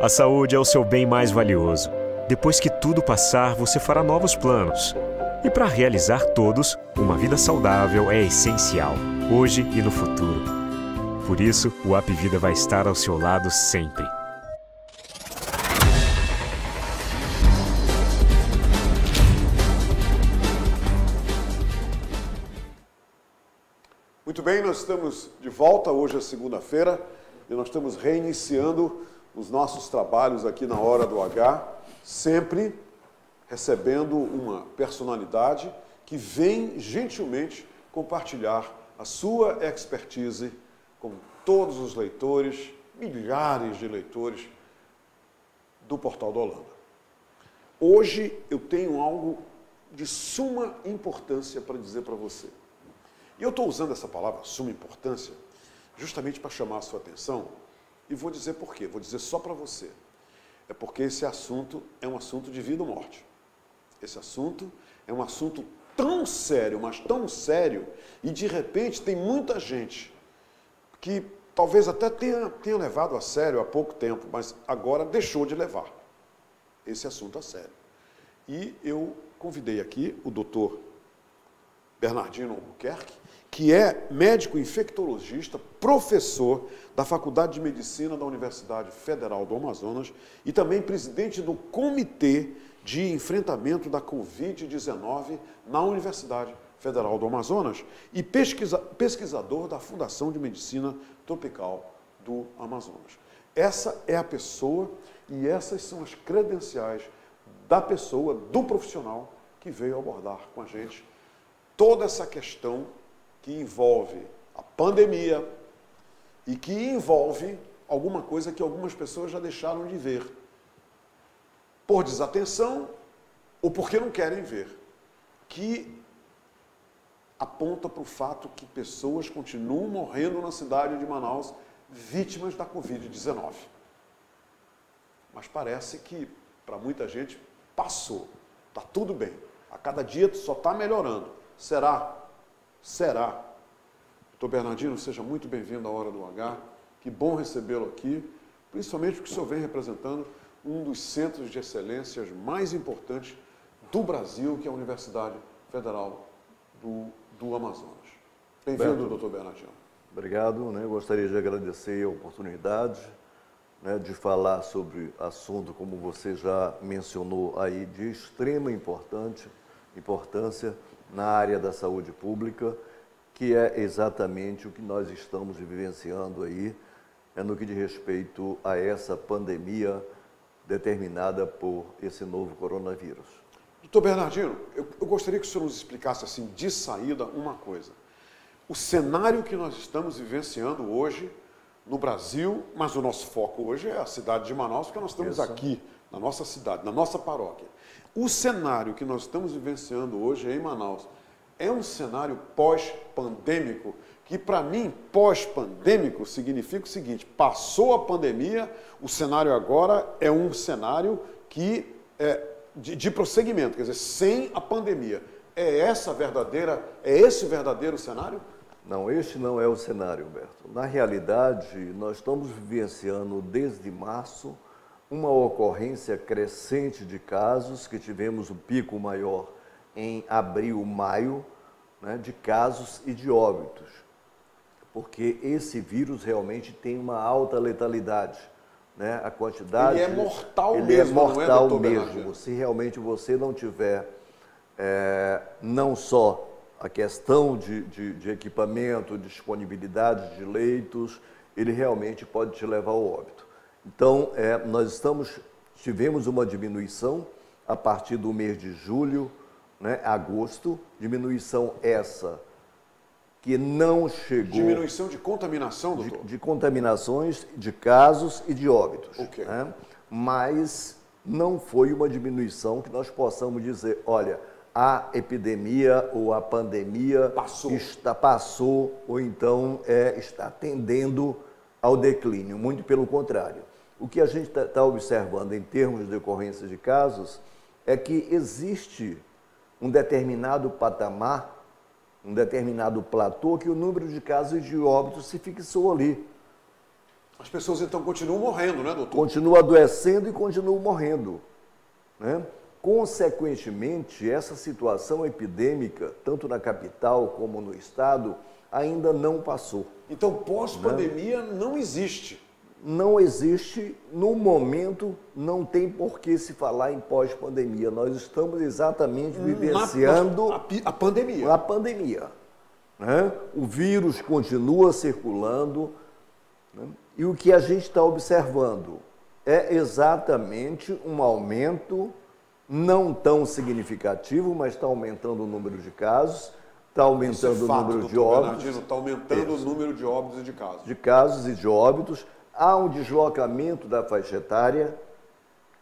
A saúde é o seu bem mais valioso. Depois que tudo passar, você fará novos planos. E para realizar todos, uma vida saudável é essencial, hoje e no futuro. Por isso, o Apvida vai estar ao seu lado sempre. Muito bem, nós estamos de volta, hoje é segunda-feira, e nós estamos reiniciando os nossos trabalhos aqui na Hora do H, sempre recebendo uma personalidade que vem gentilmente compartilhar a sua expertise com todos os leitores, milhares de leitores do Portal do Holanda. Hoje eu tenho algo de suma importância para dizer para você. E eu estou usando essa palavra, suma importância, justamente para chamar a sua atenção, e vou dizer por quê, vou dizer só para você. É porque esse assunto é um assunto de vida ou morte. Esse assunto é um assunto tão sério, mas tão sério, e de repente tem muita gente que talvez até tenha levado a sério há pouco tempo, mas agora deixou de levar esse assunto a sério. E eu convidei aqui o doutor Bernardino Albuquerque, que é médico infectologista, professor da Faculdade de Medicina da Universidade Federal do Amazonas e também presidente do Comitê de Enfrentamento da Covid-19 na Universidade Federal do Amazonas e pesquisador da Fundação de Medicina Tropical do Amazonas. Essa é a pessoa e essas são as credenciais da pessoa, do profissional que veio abordar com a gente toda essa questão que envolve a pandemia e que envolve alguma coisa que algumas pessoas já deixaram de ver, por desatenção ou porque não querem ver, que aponta para o fato que pessoas continuam morrendo na cidade de Manaus vítimas da Covid-19. Mas parece que, para muita gente, passou, está tudo bem, a cada dia só está melhorando. Será? Será. Doutor Bernardino, seja muito bem-vindo à Hora do H. Que bom recebê-lo aqui, principalmente porque o senhor vem representando um dos centros de excelências mais importantes do Brasil, que é a Universidade Federal do Amazonas. Bem-vindo, doutor Bernardino. Obrigado. Gostaria de agradecer a oportunidade de falar sobre assunto, como você já mencionou aí, de extrema importância na área da saúde pública, que é exatamente o que nós estamos vivenciando aí, no que diz respeito a essa pandemia determinada por esse novo coronavírus. Doutor Bernardino, eu gostaria que o senhor nos explicasse assim, de saída, uma coisa. O cenário que nós estamos vivenciando hoje no Brasil, mas o nosso foco hoje é a cidade de Manaus, porque nós estamos aqui, na nossa cidade, na nossa paróquia. O cenário que nós estamos vivenciando hoje em Manaus é um cenário pós-pandêmico, que para mim, pós-pandêmico significa o seguinte: passou a pandemia, o cenário agora é um cenário que de prosseguimento, quer dizer, sem a pandemia. É esse o verdadeiro cenário? Não, este não é o cenário, Humberto. Na realidade, nós estamos vivenciando desde março uma ocorrência crescente de casos, que tivemos o pico maior em abril, maio, de casos e de óbitos, porque esse vírus realmente tem uma alta letalidade, a quantidade... Ele é mortal mesmo, não é, mortal doutor mesmo. Bernardino? Se realmente você não tiver não só a questão de equipamento, disponibilidade de leitos, ele realmente pode te levar ao óbito. Então, nós tivemos uma diminuição a partir do mês de julho, agosto, diminuição essa que não chegou... Diminuição de contaminação, doutor? De contaminações, de casos e de óbitos. Ok. Mas não foi uma diminuição que nós possamos dizer, olha, a epidemia ou a pandemia passou ou então está tendendo ao declínio, muito pelo contrário. O que a gente está observando em termos de ocorrência de casos é que existe um determinado patamar, um determinado platô, que o número de casos de óbitos se fixou ali. As pessoas então continuam morrendo, né, doutor? Continuam adoecendo e continuam morrendo, né? Consequentemente, essa situação epidêmica, tanto na capital como no estado, ainda não passou. Então, pós-pandemia não existe. Não existe, no momento, não tem por que se falar em pós-pandemia. Nós estamos exatamente vivenciando a pandemia. A pandemia, né? O vírus continua circulando, né? E o que a gente está observando é exatamente um aumento não tão significativo, mas está aumentando o número de casos, está aumentando o número de óbitos. Está aumentando o número de óbitos e de casos. De casos e de óbitos. Há um deslocamento da faixa etária,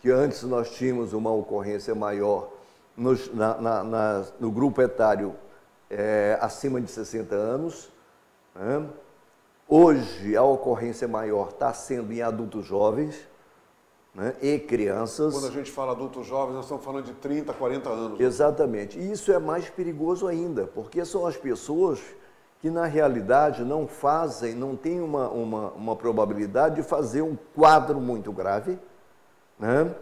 que antes nós tínhamos uma ocorrência maior no grupo etário acima de 60 anos, né? Hoje a ocorrência maior está sendo em adultos jovens, né, e crianças. Quando a gente fala adultos jovens, nós estamos falando de 30, 40 anos. Exatamente. E isso é mais perigoso ainda, porque são as pessoas que, na realidade, não têm uma probabilidade de fazer um quadro muito grave, né?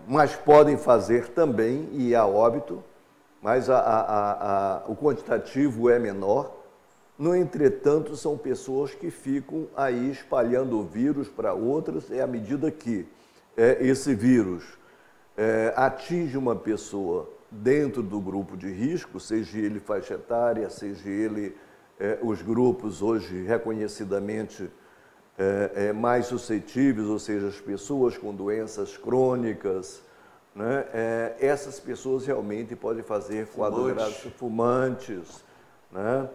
Mas podem fazer também, e há óbito, mas o quantitativo é menor. No entretanto, são pessoas que ficam aí espalhando o vírus para outras, à medida que esse vírus atinge uma pessoa dentro do grupo de risco, seja ele faixa etária, seja ele os grupos hoje reconhecidamente mais suscetíveis, ou seja, as pessoas com doenças crônicas, né? Essas pessoas realmente podem fazer quadros graves, fumantes, né?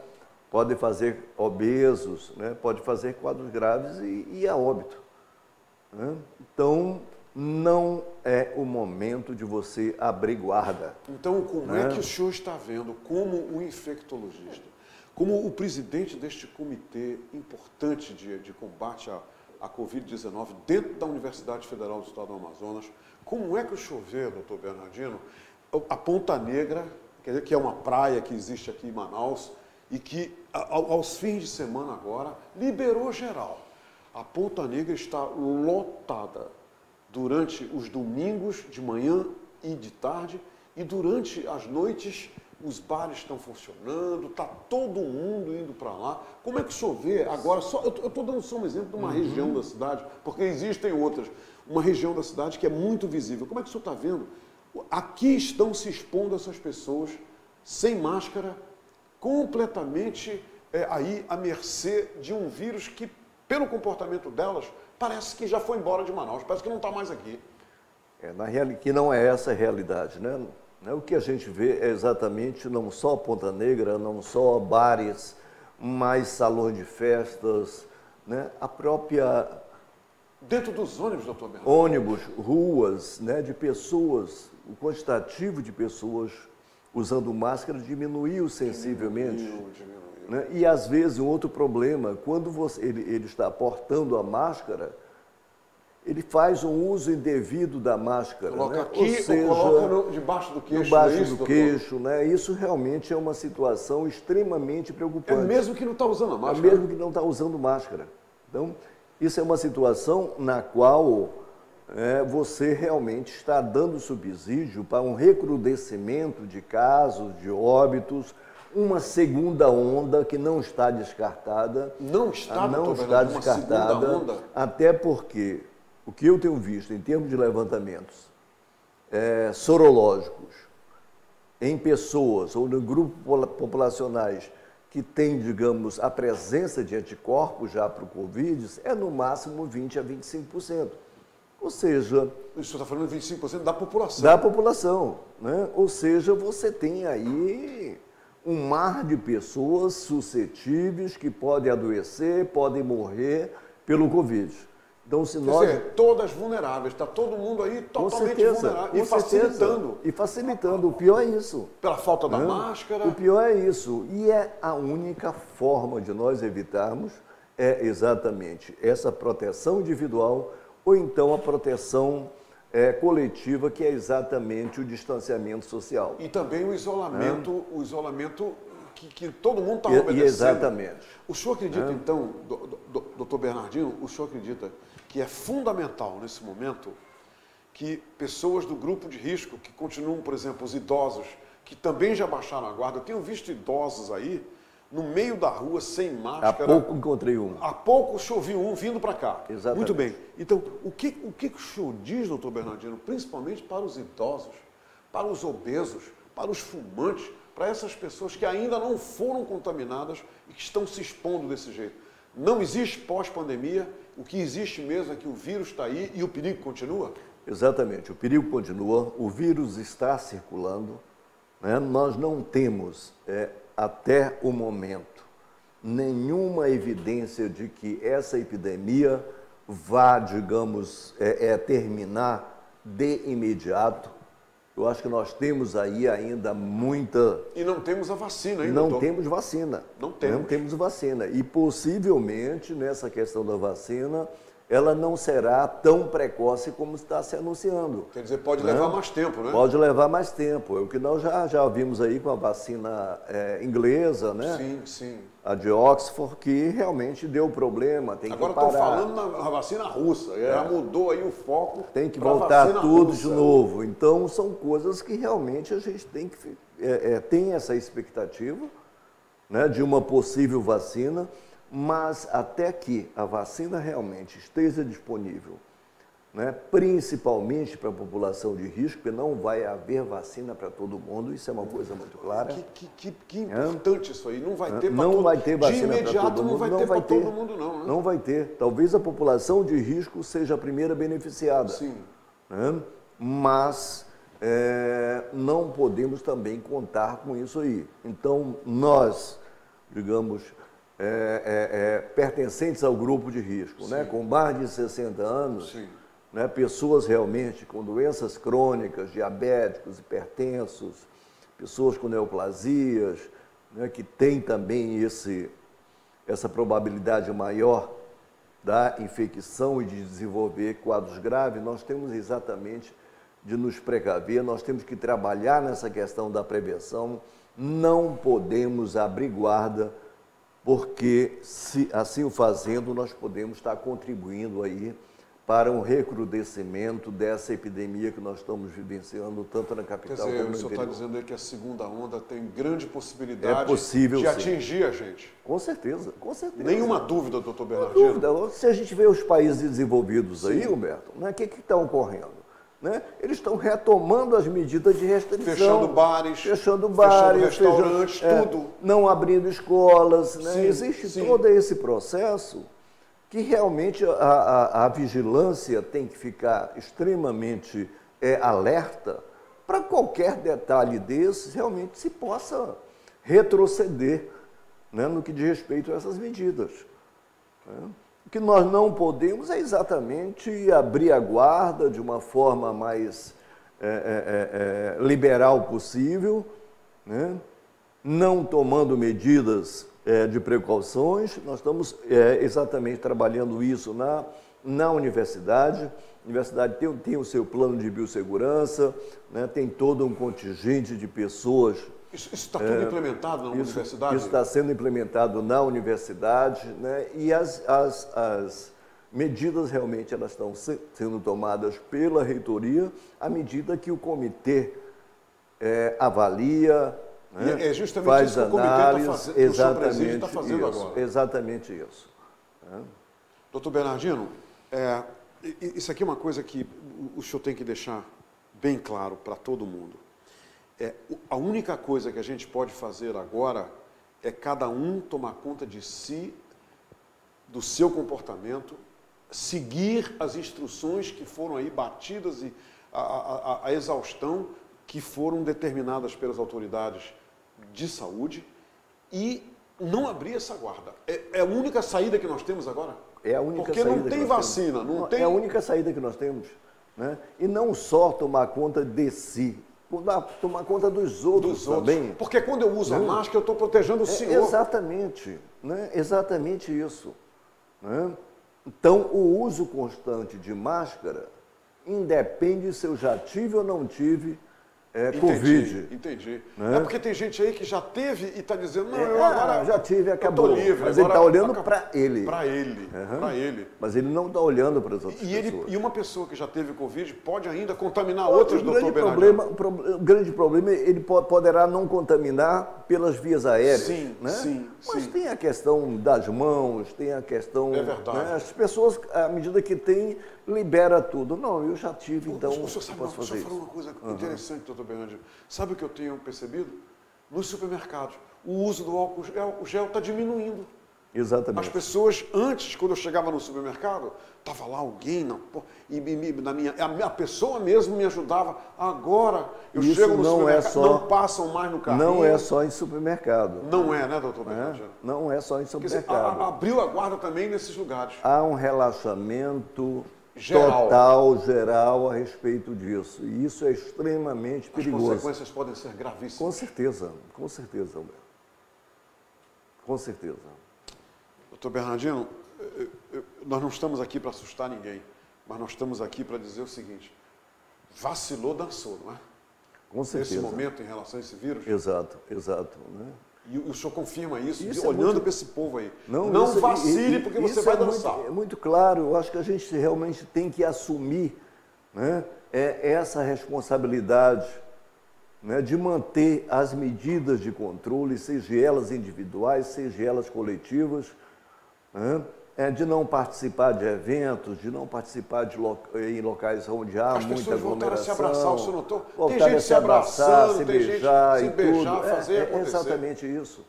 Podem fazer obesos, né? Pode fazer quadros graves e a óbito, né? Então, não é o momento de você abrir guarda. Então, como é que o senhor está vendo, como o infectologista, como o presidente deste comitê importante de combate à Covid-19 dentro da Universidade Federal do Estado do Amazonas, como é que o senhor vê, doutor Bernardino, a Ponta Negra, quer dizer, que é uma praia que existe aqui em Manaus, e que, aos fins de semana agora, liberou geral. A Ponta Negra está lotada durante os domingos de manhã e de tarde, e durante as noites os bares estão funcionando, está todo mundo indo para lá. Como é que o senhor vê agora? Eu estou dando só um exemplo de uma região da cidade, porque existem outras. Uma região da cidade que é muito visível. Como é que o senhor está vendo? Aqui estão se expondo essas pessoas sem máscara, completamente aí à mercê de um vírus que, pelo comportamento delas, parece que já foi embora de Manaus, parece que não está mais aqui. Que não é essa a realidade, né? O que a gente vê é exatamente não só Ponta Negra, não só bares, mas salões de festas, né? A própria... Dentro dos ônibus, doutor Bernardo? Ônibus, ruas, né? De pessoas, o quantitativo de pessoas usando máscara diminuiu sensivelmente. Diminuiu. Né? E, às vezes, um outro problema, quando ele está portando a máscara, ele faz um uso indevido da máscara. Coloca, né? aqui, ou seja, coloca debaixo do queixo. Debaixo do queixo, né? Isso realmente é uma situação extremamente preocupante. É mesmo que não está usando a máscara? É mesmo que não está usando máscara. Então, isso é uma situação na qual... você realmente está dando subsídio para um recrudescimento de casos, de óbitos, uma segunda onda que não está descartada. Não está, não está descartada, até porque o que eu tenho visto em termos de levantamentos sorológicos em pessoas ou em grupos populacionais que têm, digamos, a presença de anticorpos já para o Covid, é no máximo 20% a 25%. Ou seja... Isso está falando de 25% da população. Da população, né? Ou seja, você tem aí um mar de pessoas suscetíveis que podem adoecer, podem morrer pelo Covid. Então, se nós... Quer dizer, todas vulneráveis, está todo mundo aí totalmente vulnerável. E facilitando. E facilitando. O pior é isso. Pela falta da máscara. O pior é isso. E é a única forma de nós evitarmos exatamente essa proteção individual ou então a proteção coletiva, que é exatamente o distanciamento social. E também o isolamento que todo mundo está obedecendo. Exatamente. O senhor acredita, então, doutor Bernardino, o senhor acredita que é fundamental nesse momento que pessoas do grupo de risco, que continuam, por exemplo, os idosos, que também já baixaram a guarda, eu tenho visto idosos aí, no meio da rua, sem máscara. Há pouco encontrei um. Há pouco o senhor viu um vindo para cá. Exatamente. Muito bem. Então, o que o senhor diz, doutor Bernardino, principalmente para os idosos, para os obesos, para os fumantes, para essas pessoas que ainda não foram contaminadas e que estão se expondo desse jeito? Não existe pós-pandemia, o que existe mesmo é que o vírus está aí e o perigo continua? Exatamente, o perigo continua, o vírus está circulando, né? Nós não temos, até o momento, nenhuma evidência de que essa epidemia vá, digamos, terminar de imediato. Eu acho que nós temos aí ainda muita... E não temos a vacina, hein, Não doutor? temos vacina. Não temos. Não temos vacina. E possivelmente, nessa questão da vacina, ela não será tão precoce como está se anunciando. Quer dizer, pode levar mais tempo, né? Pode levar mais tempo. É o que nós já vimos aí com a vacina inglesa, né? Sim, sim. A de Oxford, que realmente deu problema, tem Agora que parar. estou falando na vacina russa, já mudou aí o foco. Tem que pra voltar vacina tudo russa. de novo. Então, são coisas que realmente a gente tem que... tem essa expectativa, né, de uma possível vacina, mas até que a vacina realmente esteja disponível, né, principalmente para a população de risco, porque não vai haver vacina para todo mundo, isso é uma coisa muito clara. Que importante isso aí, não vai ter para Não todo vai ter vacina de imediato para todo mundo, não vai ter para todo mundo não, né? Não vai ter. Talvez a população de risco seja a primeira beneficiada. Sim. Né? Mas não podemos também contar com isso aí. Então, nós, digamos, pertencentes ao grupo de risco, né? Com mais de 60 anos, Sim. né? Pessoas realmente com doenças crônicas, diabéticos, hipertensos, pessoas com neoplasias, né? Que têm também essa probabilidade maior da infecção e de desenvolver quadros graves, nós temos exatamente de nos precaver, nós temos que trabalhar nessa questão da prevenção, não podemos abrir guarda, porque se assim o fazendo, nós podemos estar contribuindo aí para um recrudescimento dessa epidemia que nós estamos vivenciando tanto na capital Quer dizer, como no o senhor interior. está dizendo aí que a segunda onda tem grande possibilidade possível, de sim. atingir a gente. Com certeza, com certeza. Nenhuma dúvida, doutor Não há Bernardino. dúvida. Se a gente vê os países desenvolvidos aí, Humberto, né, o que está ocorrendo? Né? Eles estão retomando as medidas de restrição. Fechando bares, fechando restaurantes, tudo. Não abrindo escolas. Né? Sim, Existe sim. todo esse processo que realmente a vigilância tem que ficar extremamente alerta para qualquer detalhe desses realmente se possa retroceder, né, no que diz respeito a essas medidas. Né? O que nós não podemos é exatamente abrir a guarda de uma forma mais liberal possível, né? Não tomando medidas de precauções. Nós estamos exatamente trabalhando isso na universidade. A universidade tem o seu plano de biossegurança, né? Tem todo um contingente de pessoas. Isso está tudo implementado na universidade? Isso está sendo implementado na universidade, né? E as medidas realmente elas estão sendo tomadas pela reitoria à medida que o comitê avalia, né? É justamente faz isso que o comitê análise, está fazendo, que o senhor presidente está fazendo isso, agora. exatamente isso. Né? Doutor Bernardino, isso aqui é uma coisa que o senhor tem que deixar bem claro para todo mundo. A única coisa que a gente pode fazer agora é cada um tomar conta de si, do seu comportamento, seguir as instruções que foram aí batidas e a exaustão que foram determinadas pelas autoridades de saúde e não abrir essa guarda. É a única saída que nós temos agora? É a única Porque saída não tem que nós vacina, temos. não tem... É a única saída que nós temos. Né? E não só tomar conta de si, tomar conta dos outros também. Porque quando eu uso a máscara, eu estou protegendo o senhor. Exatamente, né? Exatamente isso. Né? Então, o uso constante de máscara independe se eu já tive ou não tive Covid. Entendi. Né? É porque tem gente aí que já teve e está dizendo, não, eu agora já tive, acabou. Eu tô livre, mas ele está olhando para ele. Para ele, para ele. Mas ele não está olhando para as outras pessoas. E uma pessoa que já teve Covid pode ainda contaminar outras, doutor Bernardino? O grande problema, ele poderá não contaminar pelas vias aéreas. Sim, né? sim. Mas tem a questão das mãos, tem a questão... É verdade. Né? As pessoas, à medida que tem, libera tudo. Não, eu já tive, então o senhor posso fazer isso. falou uma coisa interessante, doutor Bernardino. Sabe o que eu tenho percebido? Nos supermercados, o uso do álcool gel está diminuindo. Exatamente. As pessoas, antes, quando eu chegava no supermercado, estava lá alguém, a pessoa mesmo me ajudava. Agora, eu chego no supermercado, não passam mais no carrinho. Não é só em supermercado. Não é, né, doutor Bernardino? Não é só em supermercado. Quer dizer, abriu a guarda também nesses lugares. Há um relaxamento geral a respeito disso. E isso é extremamente perigoso. As consequências podem ser gravíssimas. Com certeza, Alberto. Com certeza. Doutor Bernardino, nós não estamos aqui para assustar ninguém, mas nós estamos aqui para dizer o seguinte: vacilou, dançou, não é? Com certeza. Nesse momento, em relação a esse vírus. Exato. Né? E o senhor confirma isso olhando para esse povo aí. Não isso, vacile, porque você vai dançar. É muito claro. Eu acho que a gente realmente tem que assumir, né, essa responsabilidade, né, de manter as medidas de controle, seja elas individuais, seja elas coletivas, né, de não participar de eventos, de não participar em locais onde há muita aglomeração. As pessoas voltaram a se abraçar, o senhor notou? Tem gente se abraçando, se beijar gente se beijar, fazer acontecer. É exatamente isso.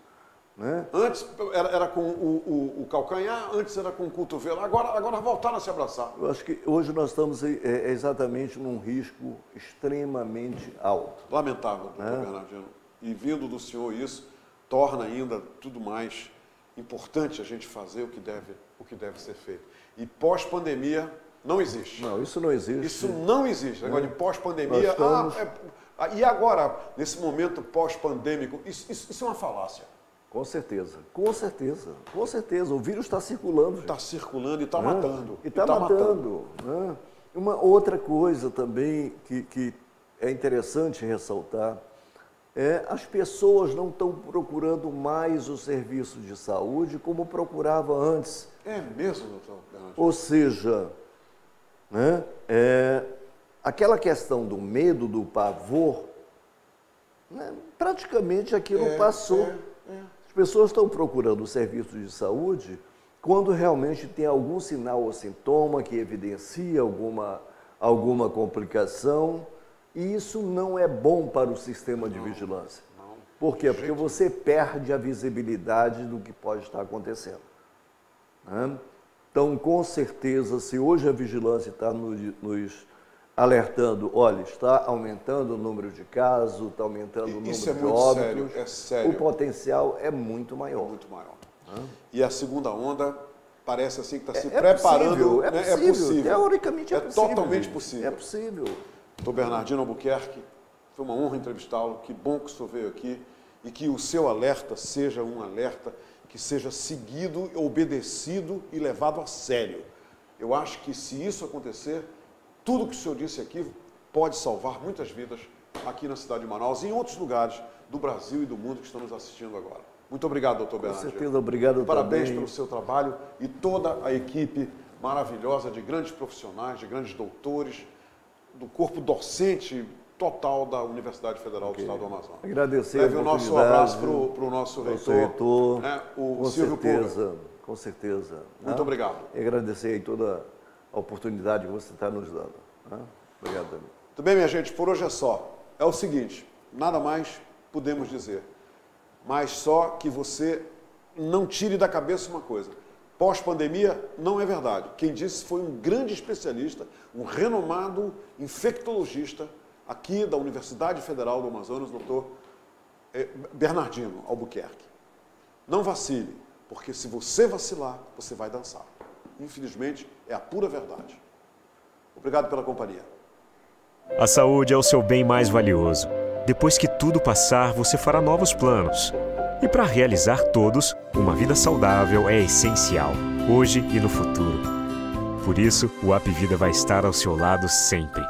Né? Antes era com o calcanhar, antes era com o cotovelo, agora voltaram a se abraçar. Eu acho que hoje nós estamos exatamente num risco extremamente alto. Lamentável, doutor Bernardino. E vindo do senhor isso, torna ainda tudo mais importante a gente fazer o que deve ser feito. E pós-pandemia não existe. Não, isso não existe. Isso não existe. Agora de pós-pandemia, e agora, nesse momento pós-pandêmico, isso é uma falácia. Com certeza. O vírus está circulando. Está circulando e está matando. E está matando. Né? Uma outra coisa também que é interessante ressaltar as pessoas não estão procurando mais o serviço de saúde como procurava antes. É mesmo, doutor Bernardino? Ou seja, né, aquela questão do medo, do pavor, né, praticamente aquilo passou. As pessoas estão procurando o serviço de saúde quando realmente tem algum sinal ou sintoma que evidencia alguma complicação. E isso não é bom para o sistema de vigilância. Por quê? Porque você perde a visibilidade do que pode estar acontecendo. Né? Então, com certeza, se hoje a vigilância está nos alertando, olha, está aumentando o número de casos, está aumentando o número de óbitos, é sério. O potencial é muito maior. Muito maior. E a segunda onda parece assim que está se preparando. É possível. Teoricamente é possível. É totalmente possível. É possível. Doutor Bernardino Albuquerque, foi uma honra entrevistá-lo, que bom que o senhor veio aqui e que o seu alerta seja um alerta que seja seguido, obedecido e levado a sério. Eu acho que se isso acontecer, tudo que o senhor disse aqui pode salvar muitas vidas aqui na cidade de Manaus e em outros lugares do Brasil e do mundo que estão nos assistindo agora. Muito obrigado, doutor Bernardino. Com certeza, obrigado. Parabéns também pelo seu trabalho e toda a equipe maravilhosa de grandes profissionais, de grandes doutores, do corpo docente total da Universidade Federal do Estado do Amazonas. Agradecer Leve o nosso abraço para o nosso reitor, o Silvio Pulga. Com certeza. Muito obrigado. E agradecer aí toda a oportunidade que você está nos dando. Obrigado, Dani. Muito bem, minha gente, por hoje é só. É o seguinte, nada mais podemos dizer, mas só que você não tire da cabeça uma coisa. Pós-pandemia não é verdade. Quem disse foi um grande especialista, um renomado infectologista aqui da Universidade Federal do Amazonas, doutor Bernardino Albuquerque. Não vacile, porque se você vacilar, você vai dançar. Infelizmente, é a pura verdade. Obrigado pela companhia. A saúde é o seu bem mais valioso. Depois que tudo passar, você fará novos planos. E para realizar todos, uma vida saudável é essencial, hoje e no futuro. Por isso, o Apvida vai estar ao seu lado sempre.